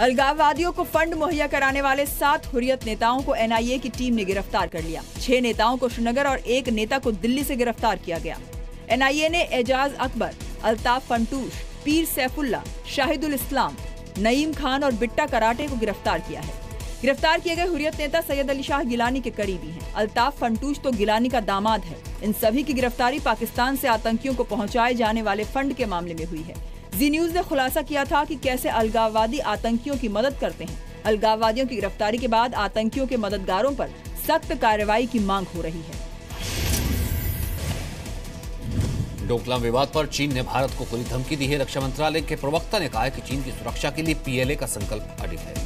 अलगाववादियों को फंड मुहैया कराने वाले 7 हुर्रियत नेताओं को एनआईए की टीम ने गिरफ्तार कर लिया। 6 नेताओं को श्रीनगर और 1 नेता को दिल्ली से गिरफ्तार किया गया। एनआईए ने एजाज अकबर, अल्ताफ फंटूश, पीर सैफुल्ला, शाहिदुल इस्लाम, नईम खान और बिट्टा कराटे को गिरफ्तार किया है। गिरफ्तार किए गए हुर्रियत नेता सैयद अली शाह गिलानी के करीबी हैं। अल्ताफ फंटूश तो गिलानी का दामाद है। इन सभी की गिरफ्तारी पाकिस्तान से आतंकियों को पहुंचाए जाने वाले फंड के मामले में हुई है। जी न्यूज ने खुलासा किया था कि कैसे अलगाववादी आतंकियों की मदद करते हैं। अलगाववादियों की गिरफ्तारी के बाद आतंकियों के मददगारों पर सख्त कार्रवाई की मांग हो रही है। डोकलाम विवाद पर चीन ने भारत को खुली धमकी दी है। रक्षा मंत्रालय के प्रवक्ता ने कहा है कि चीन की सुरक्षा के लिए पीएलए का संकल्प अडिग है।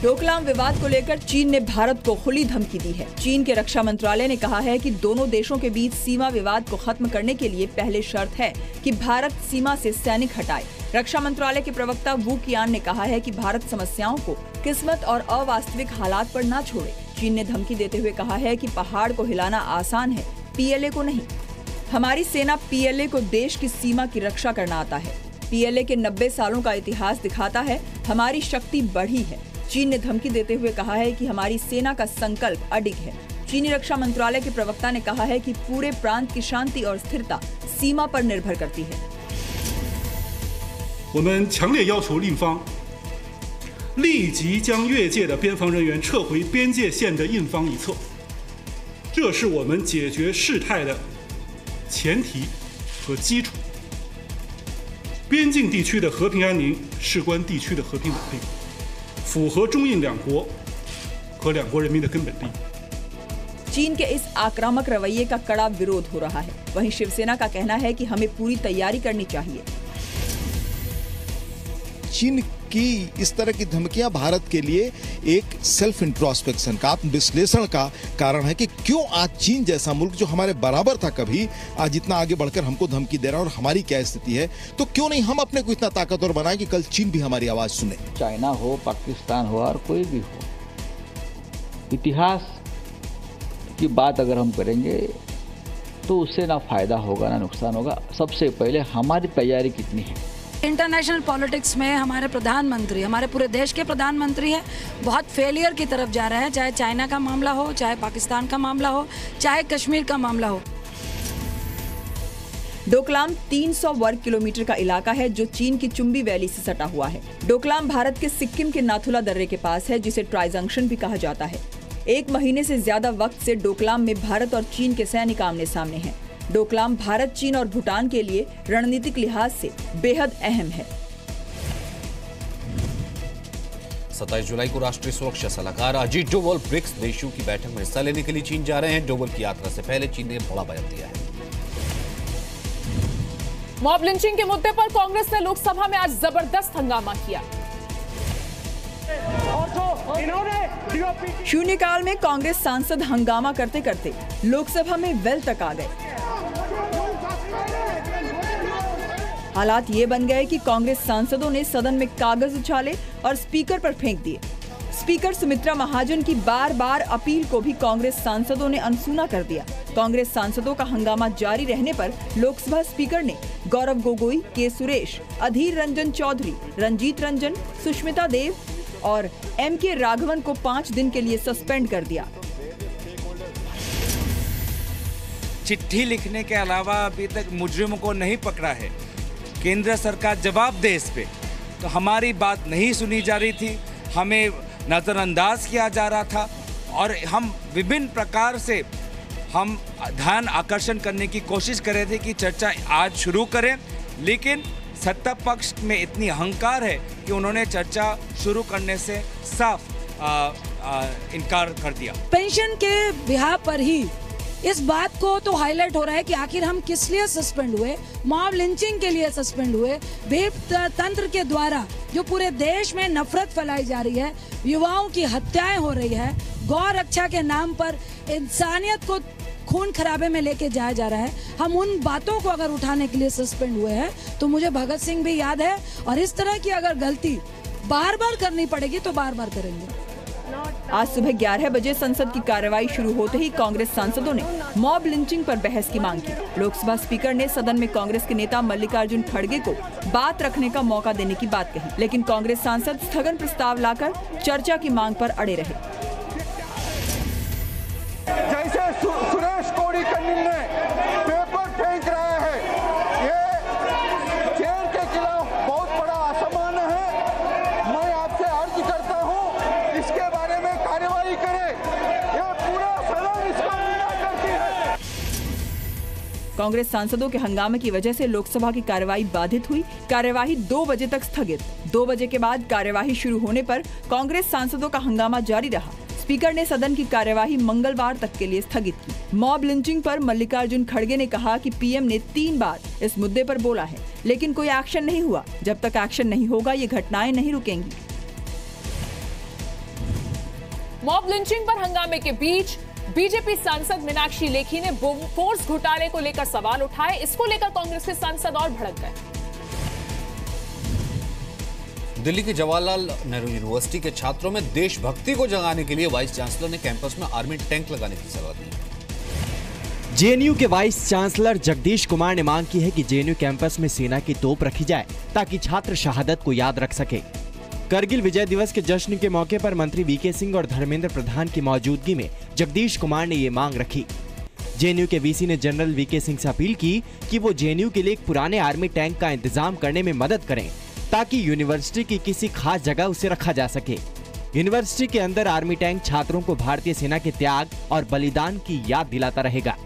डोकलाम विवाद को लेकर चीन ने भारत को खुली धमकी दी है। चीन के रक्षा मंत्रालय ने कहा है कि दोनों देशों के बीच सीमा विवाद को खत्म करने के लिए पहले शर्त है कि भारत सीमा से सैनिक हटाए। रक्षा मंत्रालय के प्रवक्ता वू कियान ने कहा है कि भारत समस्याओं को किस्मत और अवास्तविक हालात पर न छोड़े। चीन ने धमकी देते हुए कहा है कि पहाड़ को हिलाना आसान है, पीएलए को नहीं। हमारी सेना पीएलए को देश की सीमा की रक्षा करना आता है। पीएलए के 90 सालों का इतिहास दिखाता है हमारी शक्ति बढ़ी है। चीन ने धमकी देते हुए कहा है कि हमारी सेना का संकल्प अडिग है। चीनी रक्षा मंत्रालय के प्रवक्ता ने कहा है कि पूरे प्रांत की शांति और स्थिरता सीमा पर निर्भर करती है। 我们强烈要求另方立即将越界的边防人员撤回边界线的印方一侧，这是我们解决事态的前提和基础。边境地区的和平安宁事关地区的和平稳定，符合中印两国和两国人民的根本利益。 चीन के इस आक्रामक रवैये का कड़ा विरोध हो रहा है। वहीं शिवसेना का कहना है कि हमें पूरी तैयारी करनी चाहिए। चीन की इस तरह की धमकियां भारत के लिए एक सेल्फ इंट्रोस्पेक्शन का, आत्म विश्लेषण का कारण है कि क्यों आज चीन जैसा मुल्क जो हमारे बराबर था कभी, आज इतना आगे बढ़कर हमको धमकी दे रहा है और हमारी क्या स्थिति है। तो क्यों नहीं हम अपने को इतना ताकतवर बनाएं कि कल चीन भी हमारी आवाज सुने। चाइना हो, पाकिस्तान हो और कोई भी हो, इतिहास की बात अगर हम करेंगे तो उससे ना फायदा होगा ना नुकसान होगा। सबसे पहले हमारी तैयारी कितनी है। इंटरनेशनल पॉलिटिक्स में हमारे प्रधानमंत्री, हमारे पूरे देश के प्रधानमंत्री हैं, बहुत फेलियर की तरफ जा रहे हैं। चाहे चाइना का मामला हो, चाहे पाकिस्तान का मामला हो, चाहे कश्मीर का मामला हो। डोकलाम 300 वर्ग किलोमीटर का इलाका है जो चीन की चुम्बी वैली से सटा हुआ है। डोकलाम भारत के सिक्किम के नाथुला दर्रे के पास है, जिसे ट्राई जंक्शन भी कहा जाता है। 1 महीने से ज्यादा वक्त से डोकलाम में भारत और चीन के सैनिक आमने सामने हैं। डोकलाम भारत, चीन और भूटान के लिए रणनीतिक लिहाज से बेहद अहम है। 27 जुलाई को राष्ट्रीय सुरक्षा सलाहकार अजीत डोवल ब्रिक्स देशों की बैठक में हिस्सा लेने के लिए चीन जा रहे हैं। डोवल की यात्रा से पहले चीन ने बड़ा बयान दिया है। मॉब लिंचिंग के मुद्दे पर कांग्रेस ने लोकसभा में आज जबरदस्त हंगामा किया। शून्यकाल में कांग्रेस सांसद हंगामा करते करते लोकसभा में वेल तक आ गए। हालात ये बन गए कि कांग्रेस सांसदों ने सदन में कागज उछाले और स्पीकर पर फेंक दिए। स्पीकर सुमित्रा महाजन की बार-बार अपील को भी कांग्रेस सांसदों ने अनसुना कर दिया। कांग्रेस सांसदों का हंगामा जारी रहने पर लोकसभा स्पीकर ने गौरव गोगोई, के सुरेश, अधीर रंजन चौधरी, रंजीत रंजन, सुष्मिता देव और एम.के. राघवन को 5 दिन के लिए सस्पेंड कर दिया। चिट्ठी लिखने के अलावा अभी तक मुजरिमों को नहीं पकड़ा है। केंद्र सरकार जवाब दे इस पे। तो हमारी बात नहीं सुनी जा रही थी, हमें नज़रअंदाज किया जा रहा था और हम विभिन्न प्रकार से हम ध्यान आकर्षण करने की कोशिश कर रहे थे कि चर्चा आज शुरू करें, लेकिन सत्ता पक्ष में इतनी अहंकार है कि उन्होंने चर्चा शुरू करने से साफ इनकार कर दिया। पेंशन के बिहार पर ही इस बात को तो हाईलाइट हो रहा है कि आखिर हम किस लिए सस्पेंड हुए। मॉब लिंचिंग के लिए सस्पेंड हुए। वेब तंत्र के द्वारा जो पूरे देश में नफरत फैलाई जा रही है, युवाओं की हत्याएं हो रही है, गौ रक्षा के नाम पर इंसानियत को खून खराबे में लेके जाया जा रहा है। हम उन बातों को अगर उठाने के लिए सस्पेंड हुए हैं तो मुझे भगत सिंह भी याद है। और इस तरह की अगर गलती बार बार करनी पड़ेगी तो बार बार करेंगे। आज सुबह 11 बजे संसद की कार्यवाही शुरू होते ही कांग्रेस सांसदों ने मॉब लिंचिंग पर बहस की मांग की। लोकसभा स्पीकर ने सदन में कांग्रेस के नेता मल्लिकार्जुन खड़गे को बात रखने का मौका देने की बात कही, लेकिन कांग्रेस सांसद स्थगन प्रस्ताव लाकर चर्चा की मांग पर अड़े रहे। जैसे सुरेश कोड़ी का निर्णय पेपर फेंक रहा है, ये चेयर के खिलाफ बहुत बड़ा असम्मान है। मैं आपसे अर्ज करता हूं, इसके बारे में कार्यवाही करें। ये पूरा सदन इसका निंदा करती है। कांग्रेस सांसदों के हंगामे की वजह से लोकसभा की कार्यवाही बाधित हुई। कार्यवाही 2 बजे तक स्थगित। 2 बजे के बाद कार्यवाही शुरू होने पर कांग्रेस सांसदों का हंगामा जारी रहा। स्पीकर ने सदन की कार्यवाही मंगलवार तक के लिए स्थगित की। मॉब लिंचिंग पर मल्लिकार्जुन खड़गे ने कहा कि पीएम ने 3 बार इस मुद्दे पर बोला है, लेकिन कोई एक्शन नहीं हुआ। जब तक एक्शन नहीं होगा ये घटनाएं नहीं रुकेंगी। मॉब लिंचिंग पर हंगामे के बीच बीजेपी सांसद मीनाक्षी लेखी ने बोफोर्स घोटाले को लेकर सवाल उठाए। इसको लेकर कांग्रेस के सांसद और भड़क गए। दिल्ली के जवाहरलाल नेहरू यूनिवर्सिटी के छात्रों में देशभक्ति को जगाने के लिए वाइस चांसलर ने कैंपस में आर्मी टैंक लगाने की सलाह दी। जेएनयू के वाइस चांसलर जगदीश कुमार ने मांग की है कि जेएनयू कैंपस में सेना की तोप रखी जाए ताकि छात्र शहादत को याद रख सके। करगिल विजय दिवस के जश्न के मौके पर मंत्री वीके सिंह और धर्मेंद्र प्रधान की मौजूदगी में जगदीश कुमार ने ये मांग रखी। जेएनयू के वीसी ने जनरल वीके सिंह से अपील की कि वो जेएनयू के लिए एक पुराने आर्मी टैंक का इंतजाम करने में मदद करें ताकि यूनिवर्सिटी की किसी खास जगह उसे रखा जा सके। यूनिवर्सिटी के अंदर आर्मी टैंक छात्रों को भारतीय सेना के त्याग और बलिदान की याद दिलाता रहेगा।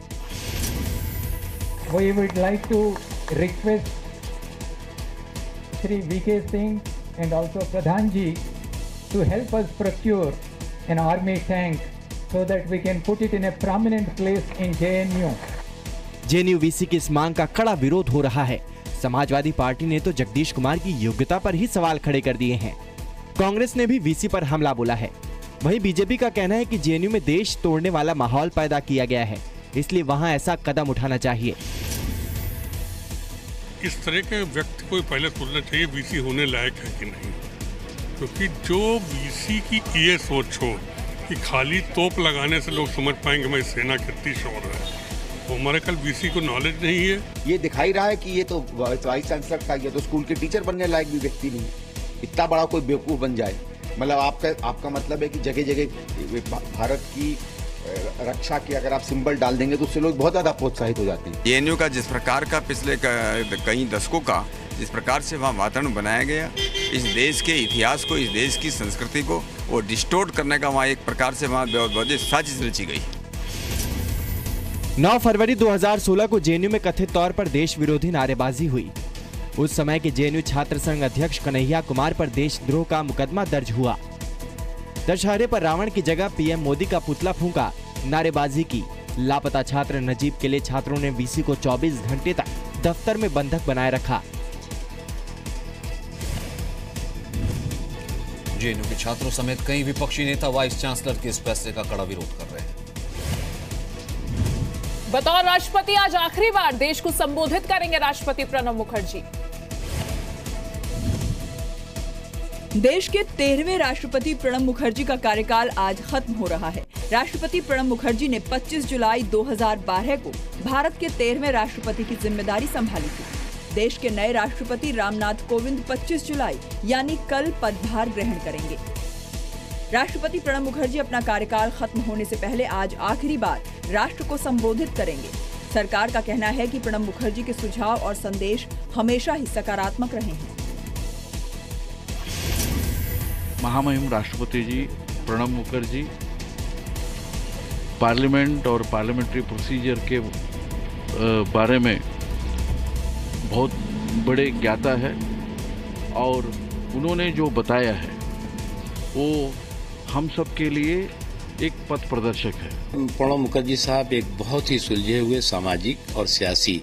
We would like to request Shri V.K. Singh and also Pradhan ji to help us procure an army tank so that we can put it in a prominent place in JNU. JNU VC की इस मांग का कड़ा विरोध हो रहा है। Samajwadi party ने तो जगदीश कुमार की योग्यता पर ही सवाल खड़े कर दिए हैं। कांग्रेस ने भी वीसी पर हमला बोला है। वहीं बीजेपी का कहना है कि जेएनयू में देश तोड़ने वाला माहौल पैदा किया गया है, इसलिए वहां ऐसा कदम उठाना चाहिए। इस तरह के व्यक्ति को पहले सोचना चाहिए वीसी होने लायक है कि नहीं, क्योंकि जो वीसी की ये सोच हो कि खाली तोप लगाने से लोग समझ पाएंगे मैं सेना कितनी शौर है, तो हमारे कल वीसी को नॉलेज नहीं है। ये दिखाई रहा है कि ये तो वाइस चांसलर था, ये तो स्कूल के टीचर बनने लायक भी व्यक्ति नहीं है। इतना बड़ा कोई बेवकूफ बन जाए, मतलब आपका मतलब है कि जगह जगह भारत की रक्षा की अगर आप सिंबल डाल देंगे तो उससे लोग बहुत ज्यादा प्रोत्साहित हो जाते हैं। जेएनयू का जिस प्रकार का पिछले कई दशकों का जिस प्रकार से वहाँ वातावरण बनाया गया, इस देश के इतिहास को, इस देश की संस्कृति को वो डिस्टोर्ट करने का वहाँ एक प्रकार से वहाँ साजिश रची गई। 9 फरवरी 2016 को जेएनयू में कथित तौर पर देश विरोधी नारेबाजी हुई। उस समय के जेएनयू छात्र संघ अध्यक्ष कन्हैया कुमार पर देशद्रोह का मुकदमा दर्ज हुआ। दशहरे पर रावण की जगह पीएम मोदी का पुतला फूंका, नारेबाजी की। लापता छात्र नजीब के लिए छात्रों ने वीसी को 24 घंटे तक दफ्तर में बंधक बनाए रखा। जेएनयू के छात्रों समेत कई विपक्षी नेता वाइस चांसलर के इस फैसले का कड़ा विरोध कर रहे हैं। बतौर राष्ट्रपति आज आखिरी बार देश को संबोधित करेंगे राष्ट्रपति प्रणब मुखर्जी। देश के 13वें राष्ट्रपति प्रणब मुखर्जी का कार्यकाल आज खत्म हो रहा है। राष्ट्रपति प्रणब मुखर्जी ने 25 जुलाई 2012 को भारत के 13वें राष्ट्रपति की जिम्मेदारी संभाली थी। देश के नए राष्ट्रपति रामनाथ कोविंद 25 जुलाई यानी कल पदभार ग्रहण करेंगे। राष्ट्रपति प्रणब मुखर्जी अपना कार्यकाल खत्म होने से पहले आज आखिरी बार राष्ट्र को संबोधित करेंगे। सरकार का कहना है कि प्रणब मुखर्जी के सुझाव और संदेश हमेशा ही सकारात्मक रहे हैं। महामहिम राष्ट्रपति जी प्रणब मुखर्जी पार्लियामेंट और पार्लियामेंट्री प्रोसीजर के बारे में बहुत बड़े ज्ञाता है और उन्होंने जो बताया है वो हम सब के लिए एक पथ प्रदर्शक है। प्रणब मुखर्जी साहब एक बहुत ही सुलझे हुए सामाजिक और सियासी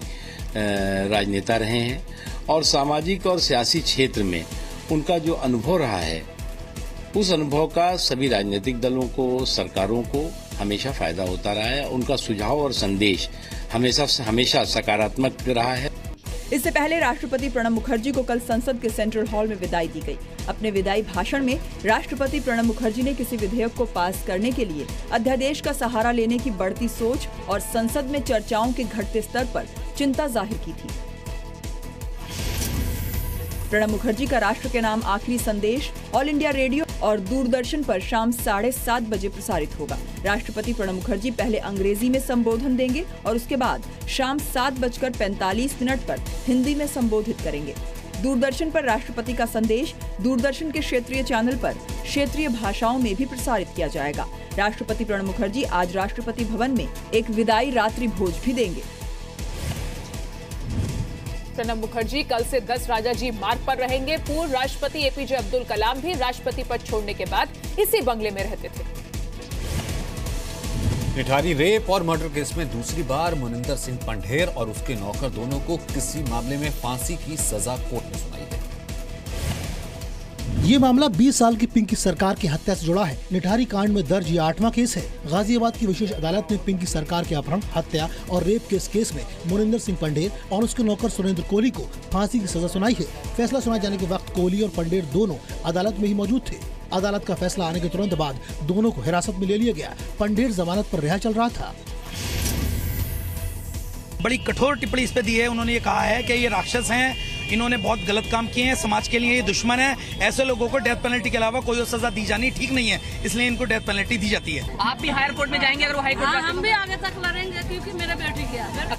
राजनेता रहे हैं और सामाजिक और सियासी क्षेत्र में उनका जो अनुभव रहा है उस अनुभव का सभी राजनीतिक दलों को, सरकारों को हमेशा फायदा होता रहा है। उनका सुझाव और संदेश हमेशा सकारात्मक रहा है। इससे पहले राष्ट्रपति प्रणब मुखर्जी को कल संसद के सेंट्रल हॉल में विदाई दी गई। अपने विदाई भाषण में राष्ट्रपति प्रणब मुखर्जी ने किसी विधेयक को पास करने के लिए अध्यादेश का सहारा लेने की बढ़ती सोच और संसद में चर्चाओं के घटते स्तर पर चिंता जाहिर की थी। प्रणब मुखर्जी का राष्ट्र के नाम आखिरी संदेश ऑल इंडिया रेडियो और दूरदर्शन पर शाम 7:30 बजे प्रसारित होगा। राष्ट्रपति प्रणब मुखर्जी पहले अंग्रेजी में संबोधन देंगे और उसके बाद शाम 7:45 पर हिंदी में संबोधित करेंगे। दूरदर्शन पर राष्ट्रपति का संदेश दूरदर्शन के क्षेत्रीय चैनल पर क्षेत्रीय भाषाओं में भी प्रसारित किया जाएगा। राष्ट्रपति प्रणब मुखर्जी आज राष्ट्रपति भवन में एक विदाई रात्रि भोज भी देंगे। प्रणब मुखर्जी कल से 10 राजाजी मार्ग पर रहेंगे। पूर्व राष्ट्रपति एपीजे अब्दुल कलाम भी राष्ट्रपति पद छोड़ने के बाद इसी बंगले में रहते थे। निठारी रेप और मर्डर केस में दूसरी बार मनिंदर सिंह पंढेर और उसके नौकर दोनों को किसी मामले में फांसी की सजा कोर्ट ने सुनाई है। ये मामला 20 साल की पिंकी सरकार की हत्या से जुड़ा है। निठारी कांड में दर्ज ये 8वां केस है। गाजियाबाद की विशेष अदालत ने पिंकी सरकार के अपहरण, हत्या और रेप केस में मनिंदर सिंह पंढेर और उसके नौकर सुरेंद्र कोहली को फांसी की सजा सुनाई है। फैसला सुनाए जाने के वक्त कोहली और पंढेर दोनों अदालत में ही मौजूद थे। अदालत का फैसला आने के तुरंत बाद दोनों को हिरासत में ले लिया गया। पंढेर जमानत पर रिहा चल रहा था। बड़ी कठोर टिप्पणी इस पे दी है। उन्होंने ये कहा है कि ये राक्षस हैं, इन्होंने बहुत गलत काम किए हैं, समाज के लिए ये दुश्मन है। ऐसे लोगों को डेथ पेनल्टी के अलावा कोई और सजा दी जानी ठीक नहीं है, इसलिए इनको डेथ पेनल्टी दी जाती है। आप भी हायर कोर्ट में जाएंगे अगर वो हाई कोर्ट? हाँ, हम भी आगे तक लड़ेंगे क्योंकि मेरा बेटी गया।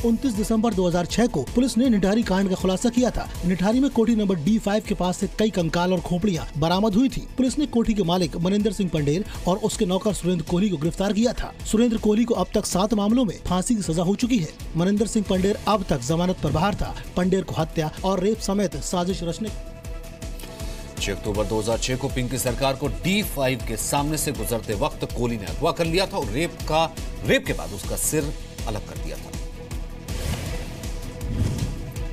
29 दिसंबर 2006 को पुलिस ने निठारी कांड का खुलासा किया था। निठारी में कोठी नंबर D5 के पास से कई कंकाल और खोपड़ियां बरामद हुई थी। पुलिस ने कोठी के मालिक मनिंदर सिंह पंढेर और उसके नौकर सुरेंद्र कोहली को गिरफ्तार किया था। सुरेंद्र कोहली को अब तक 7 मामलों में फांसी की सजा हो चुकी है। मनिंदर सिंह पंढेर अब तक जमानत पर बाहर था। पंढेर को हत्या और रेप समेत साजिश रचने 6 अक्टूबर 2006 को पिंकी सरकार को D5 के सामने से गुजरते वक्त कोहली ने अगवा कर लिया था और रेप के बाद उसका सिर अलग कर दिया था।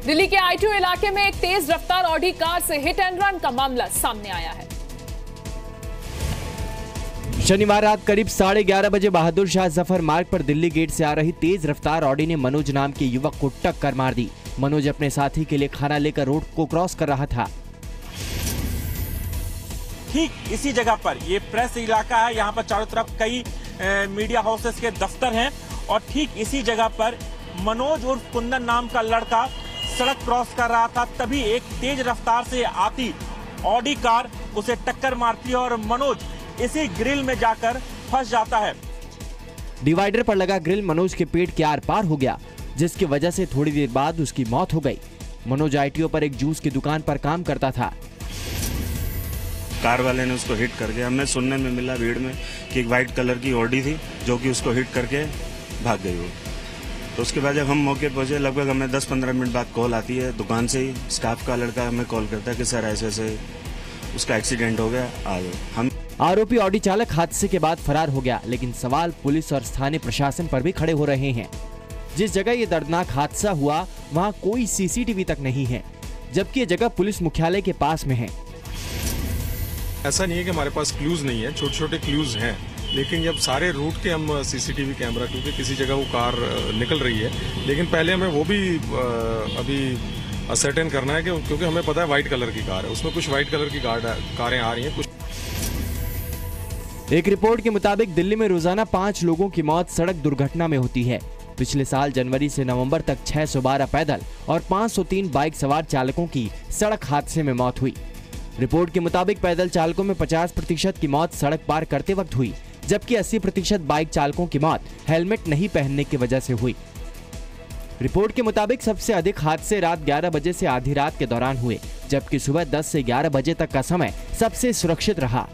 दिल्ली के ITO इलाके में एक तेज रफ्तार ऑडी कार से हिट एंड रन का मामला सामने आया है। शनिवार रात करीब 11:30 बजे बहादुर शाह जफर मार्ग पर दिल्ली गेट से आ रही तेज रफ्तार ऑडी ने मनोज नाम के युवक को टक्कर मार दी। मनोज अपने साथी के लिए खाना लेकर रोड को क्रॉस कर रहा था। ठीक इसी जगह पर ये प्रेस इलाका है। यहाँ पर चारों तरफ कई मीडिया हाउसेस के दफ्तर हैं और ठीक इसी जगह पर मनोज उर्फ कुंदन नाम का लड़का सड़क क्रॉस कर रहा था। तभी एक तेज रफ्तार से आती ऑडी कार उसे टक्कर मारती है और मनोज इसी ग्रिल में जाकर फंस जाता है। डिवाइडर पर लगा ग्रिल मनोज के पेट के आर पार हो गया, जिसकी वजह से थोड़ी देर बाद उसकी मौत हो गई। मनोज ITO पर एक जूस की दुकान पर काम करता था। कार वाले ने उसको हिट कर दिया। हमें सुनने में मिला भीड़ में कि एक व्हाइट कलर की ऑडी थी जो कि उसको हिट करके भाग गई वो। तो उसके बाद जब हम मौके पहुंचे, लगभग हमें 10-15 मिनट बाद कॉल आती है दुकान से ही। स्टाफ का लड़का हमें कॉल करता है कि सर ऐसे ऐसे उसका एक्सीडेंट हो गया, आ जाओ। हम आरोपी ऑडी चालक हादसे के बाद फरार हो गया, लेकिन सवाल पुलिस और स्थानीय प्रशासन पर भी खड़े हो रहे हैं। जिस जगह ये दर्दनाक हादसा हुआ वहाँ कोई CCTV तक नहीं है, जबकि ये जगह पुलिस मुख्यालय के पास में है। ऐसा नहीं है कि हमारे पास क्लूज नहीं है, छोटे छोटे क्लूज हैं, लेकिन जब सारे रूट के हम CCTV कैमरा, क्योंकि किसी जगह वो कार निकल रही है, लेकिन पहले हमें वो भी अभी असर्टेन करना है कि क्योंकि हमें पता है व्हाइट कलर की कार है, उसमें कुछ व्हाइट कलर की कारें आ रही हैं कुछ। एक रिपोर्ट के मुताबिक दिल्ली में रोजाना 5 लोगों की मौत सड़क दुर्घटना में होती है। पिछले साल जनवरी से नवंबर तक 612 पैदल और 503 बाइक सवार चालकों की सड़क हादसे में मौत हुई। रिपोर्ट के मुताबिक पैदल चालकों में 50% की मौत सड़क पार करते वक्त हुई, जबकि 80% बाइक चालकों की मौत हेलमेट नहीं पहनने की वजह से हुई। रिपोर्ट के मुताबिक सबसे अधिक हादसे रात 11 बजे से आधी रात के दौरान हुए, जबकि सुबह 10 से 11 बजे तक का समय सबसे सुरक्षित रहा।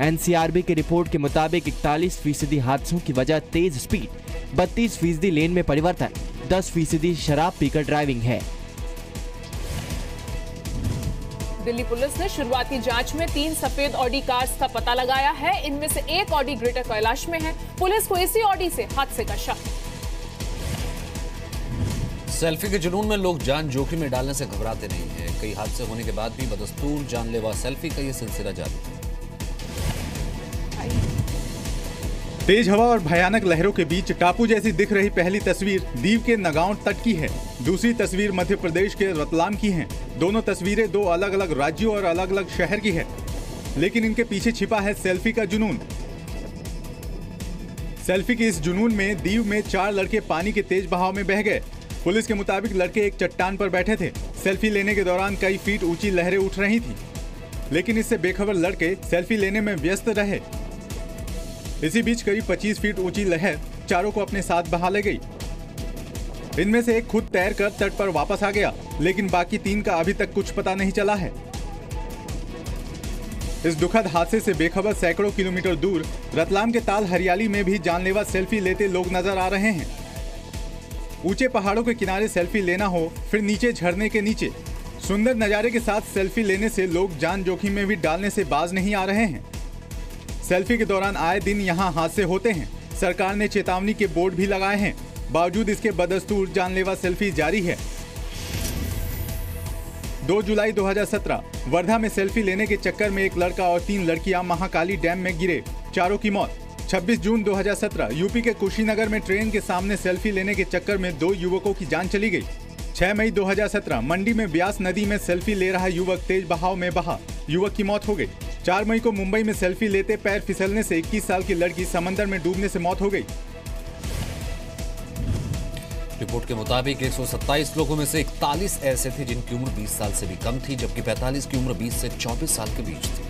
NCRB की रिपोर्ट के मुताबिक 41% हादसों की वजह तेज स्पीड, 32% लेन में परिवर्तन, 10% शराब पीकर ड्राइविंग है। दिल्ली पुलिस ने शुरुआती जांच में 3 सफेद ऑडी कार्स का पता लगाया है। इनमें से एक ऑडी ग्रेटर कैलाश में है। पुलिस को इसी ऑडी से हादसे का शक। सेल्फी के जुनून में लोग जान जोखिम में डालने से घबराते नहीं हैं। कई हादसे होने के बाद भी बदस्तूर जानलेवा सेल्फी का ये सिलसिला जारी है। तेज हवा और भयानक लहरों के बीच टापू जैसी दिख रही पहली तस्वीर दीव के नगांव तट की है। दूसरी तस्वीर मध्य प्रदेश के रतलाम की है। दोनों तस्वीरें दो अलग अलग राज्यों और अलग अलग शहर की है, लेकिन इनके पीछे छिपा है सेल्फी का जुनून। सेल्फी के इस जुनून में दीव में 4 लड़के पानी के तेज बहाव में बह गए। पुलिस के मुताबिक लड़के एक चट्टान पर बैठे थे। सेल्फी लेने के दौरान कई फीट ऊंची लहरें उठ रही थी, लेकिन इससे बेखबर लड़के सेल्फी लेने में व्यस्त रहे। इसी बीच करीब 25 फीट ऊंची लहर चारों को अपने साथ बहा ले गई। इनमें से एक खुद तैरकर तट पर वापस आ गया, लेकिन बाकी 3 का अभी तक कुछ पता नहीं चला है। इस दुखद हादसे से बेखबर सैकड़ों किलोमीटर दूर रतलाम के ताल हरियाली में भी जानलेवा सेल्फी लेते लोग नजर आ रहे हैं। ऊंचे पहाड़ों के किनारे सेल्फी लेना हो, फिर नीचे झरने के नीचे सुंदर नजारे के साथ सेल्फी लेने से लोग जान जोखिम में भी डालने से बाज नहीं आ रहे हैं। सेल्फी के दौरान आए दिन यहां हादसे होते हैं। सरकार ने चेतावनी के बोर्ड भी लगाए हैं, बावजूद इसके बदस्तूर जानलेवा सेल्फी जारी है। 2 जुलाई 2017 वर्धा में सेल्फी लेने के चक्कर में एक लड़का और 3 लड़कियां महाकाली डैम में गिरे, चारों की मौत। 26 जून 2017 यूपी के कुशीनगर में ट्रेन के सामने सेल्फी लेने के चक्कर में 2 युवकों की जान चली गई। 6 मई 2017 मंडी में ब्यास नदी में सेल्फी ले रहा युवक तेज बहाव में बहा, युवक की मौत हो गई। 4 मई को मुंबई में सेल्फी लेते पैर फिसलने से 21 साल की लड़की समंदर में डूबने से मौत हो गई। रिपोर्ट के मुताबिक 127 लोगों में से 41 ऐसे थे जिनकी उम्र 20 साल से भी कम थी, जबकि 45 की उम्र 20 से 24 साल के बीच थी।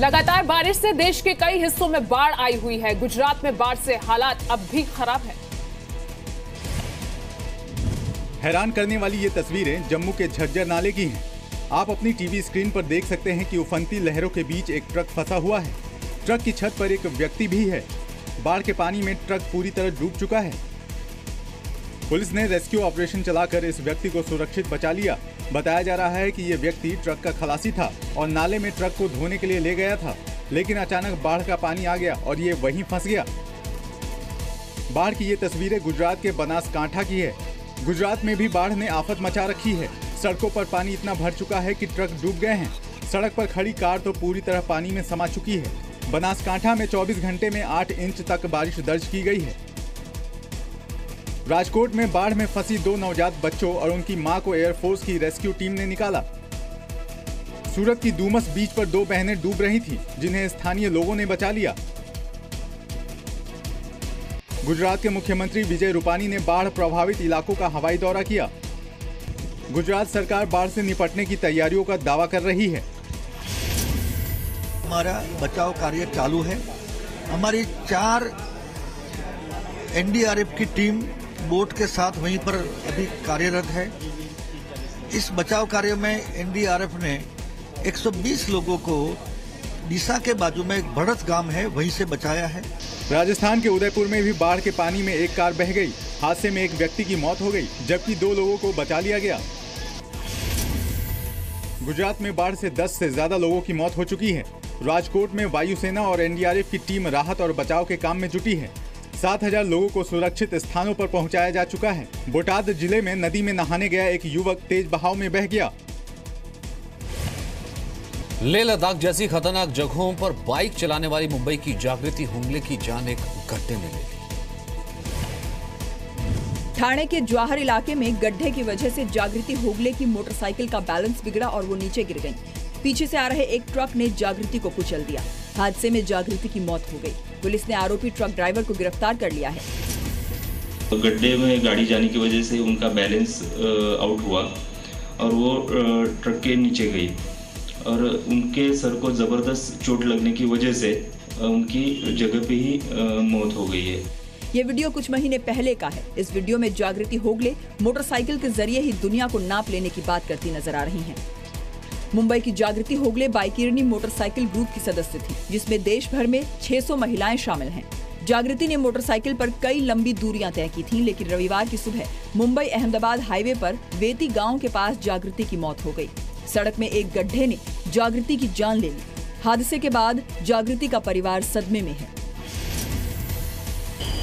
लगातार बारिश से देश के कई हिस्सों में बाढ़ आई हुई है। गुजरात में बाढ़ से हालात अब भी खराब है। हैरान करने वाली ये तस्वीरें जम्मू के झज्जर नाले की हैं। आप अपनी टीवी स्क्रीन पर देख सकते हैं कि उफनती लहरों के बीच एक ट्रक फंसा हुआ है। ट्रक की छत पर एक व्यक्ति भी है। बाढ़ के पानी में ट्रक पूरी तरह डूब चुका है। पुलिस ने रेस्क्यू ऑपरेशन चलाकर इस व्यक्ति को सुरक्षित बचा लिया। बताया जा रहा है कि ये व्यक्ति ट्रक का खलासी था और नाले में ट्रक को धोने के लिए ले गया था, लेकिन अचानक बाढ़ का पानी आ गया और ये वहीं फंस गया। बाढ़ की ये तस्वीरें गुजरात के बनासकांठा की है। गुजरात में भी बाढ़ ने आफत मचा रखी है। सड़कों पर पानी इतना भर चुका है कि ट्रक डूब गए हैं। सड़क पर खड़ी कार तो पूरी तरह पानी में समा चुकी है। बनासकांठा में 24 घंटे में 8 इंच तक बारिश दर्ज की गई है। राजकोट में बाढ़ में फंसी 2 नवजात बच्चों और उनकी मां को एयरफोर्स की रेस्क्यू टीम ने निकाला। सूरत की डूमस बीच पर 2 बहनें डूब रही थीं, जिन्हें स्थानीय लोगों ने बचा लिया। गुजरात के मुख्यमंत्री विजय रूपानी ने बाढ़ प्रभावित इलाकों का हवाई दौरा किया। गुजरात सरकार बाढ़ से निपटने की तैयारियों का दावा कर रही है। हमारा बचाव कार्य चालू है। हमारी 4 एनडीआरएफ की टीम बोट के साथ वहीं पर अभी कार्यरत है। इस बचाव कार्य में एनडीआरएफ ने 120 लोगों को डीसा के बाजू में एक भड़त गांव है, वहीं से बचाया है। राजस्थान के उदयपुर में भी बाढ़ के पानी में एक कार बह गई। हादसे में एक व्यक्ति की मौत हो गई, जबकि 2 लोगों को बचा लिया गया। गुजरात में बाढ़ से 10 से ज्यादा लोगों की मौत हो चुकी है। राजकोट में वायुसेना और एनडीआरएफ की टीम राहत और बचाव के काम में जुटी है। 7000 लोगों को सुरक्षित स्थानों पर पहुंचाया जा चुका है। बोटाद जिले में नदी में नहाने गया एक युवक तेज बहाव में बह गया। लेह लद्दाख जैसी खतरनाक जगहों पर बाइक चलाने वाली मुंबई की जागृति होंगले की जान एक गड्ढे में ले ली। ठाणे के जवाहर इलाके में गड्ढे की वजह से जागृति होगले की मोटरसाइकिल का बैलेंस बिगड़ा और वो नीचे गिर गई। पीछे से आ रहे एक ट्रक ने जागृति को कुचल दिया। हादसे में जागृति की मौत हो गई। पुलिस ने आरोपी ट्रक ड्राइवर को गिरफ्तार कर लिया है। तो गड्ढे में गाड़ी जाने की वजह से उनका बैलेंस आउट हुआ और वो ट्रक के नीचे गई और उनके सर को जबरदस्त चोट लगने की वजह से उनकी जगह पे ही मौत हो गई है। ये वीडियो कुछ महीने पहले का है। इस वीडियो में जागृति होगले मोटरसाइकिल के जरिए ही दुनिया को नाप लेने की बात करती नजर आ रही हैं। मुंबई की जागृति होगले बाइकिरनी मोटरसाइकिल ग्रुप की सदस्य थी, जिसमें देश भर में 600 महिलाएं शामिल हैं। जागृति ने मोटरसाइकिल पर कई लंबी दूरियां तय की थीं, लेकिन रविवार की सुबह मुंबई अहमदाबाद हाईवे पर वेती गांव के पास जागृति की मौत हो गई। सड़क में एक गड्ढे ने जागृति की जान ले ली। हादसे के बाद जागृति का परिवार सदमे में है।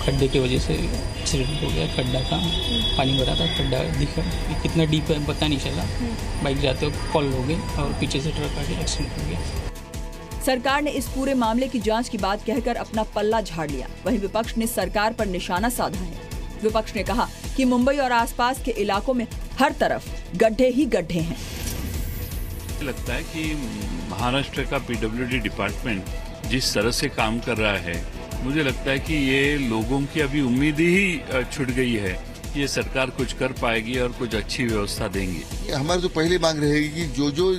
खड्डे की वजह से एक्सीडेंट हो गया। खड्डा था, पानी भरा था, खड्डा दिखा कितना डीप है पता नहीं चला। बाइक जाते हुए फॉल हो गई और पीछे से ट्रक आके एक्सीडेंट हो गया। सरकार ने इस पूरे मामले की जांच की बात कहकर अपना पल्ला झाड़ लिया। वहीं विपक्ष ने सरकार पर निशाना साधा है। विपक्ष ने कहा कि मुंबई और आसपास के इलाकों में हर तरफ गड्ढे ही गड्ढे हैं। लगता है कि महाराष्ट्र का पीडब्ल्यूडी डिपार्टमेंट जिस तरह से काम कर रहा है, मुझे लगता है कि ये लोगों की अभी उम्मीद ही छूट गई है कि ये सरकार कुछ कर पाएगी और कुछ अच्छी व्यवस्था देंगी। हमारी तो पहली मांग रहेगी कि जो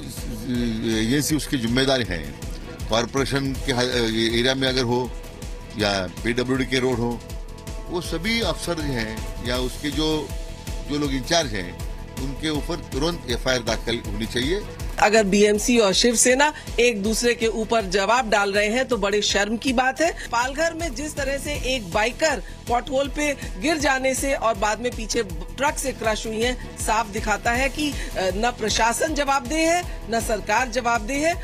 ये सी उसकी जिम्मेदारी है, कॉरपोरेशन के एरिया में अगर हो या पीडब्ल्यूडी के रोड हो, वो सभी अफसर हैं या उसके जो लोग इंचार्ज हैं, उनके ऊपर तुरंत एफआईआर दाखिल होनी चाहिए। अगर बीएमसी और शिवसेना एक दूसरे के ऊपर जवाब डाल रहे हैं तो बड़ी शर्म की बात है। पालघर में जिस तरह से एक बाइकर पॉटहोल पे गिर जाने से और बाद में पीछे ट्रक से क्रश हुई है, साफ दिखाता है कि न प्रशासन जवाबदेह है न सरकार जवाबदेह है।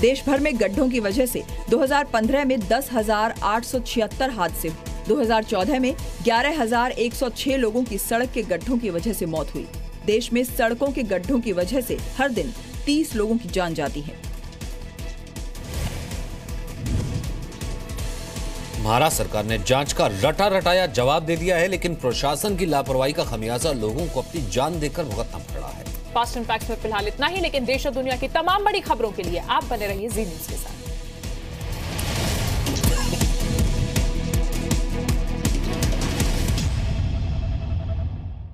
देश भर में गड्ढों की वजह से 2015 में 10,876 हादसे, 2014 में 11,106 लोगों की सड़क के गड्ढों की वजह से मौत हुई। देश में सड़कों के गड्ढों की वजह से हर दिन 30 लोगों की जान जाती है। महाराष्ट्र सरकार ने जांच का रटा रटाया जवाब दे दिया है, लेकिन प्रशासन की लापरवाही का खमियाजा लोगों को अपनी जान देकर भुगतना पड़ रहा है। फास्ट एंड फैक्ट्स में फिलहाल इतना ही, लेकिन देश और दुनिया की तमाम बड़ी खबरों के लिए आप बने रहिए जी न्यूज़ के साथ।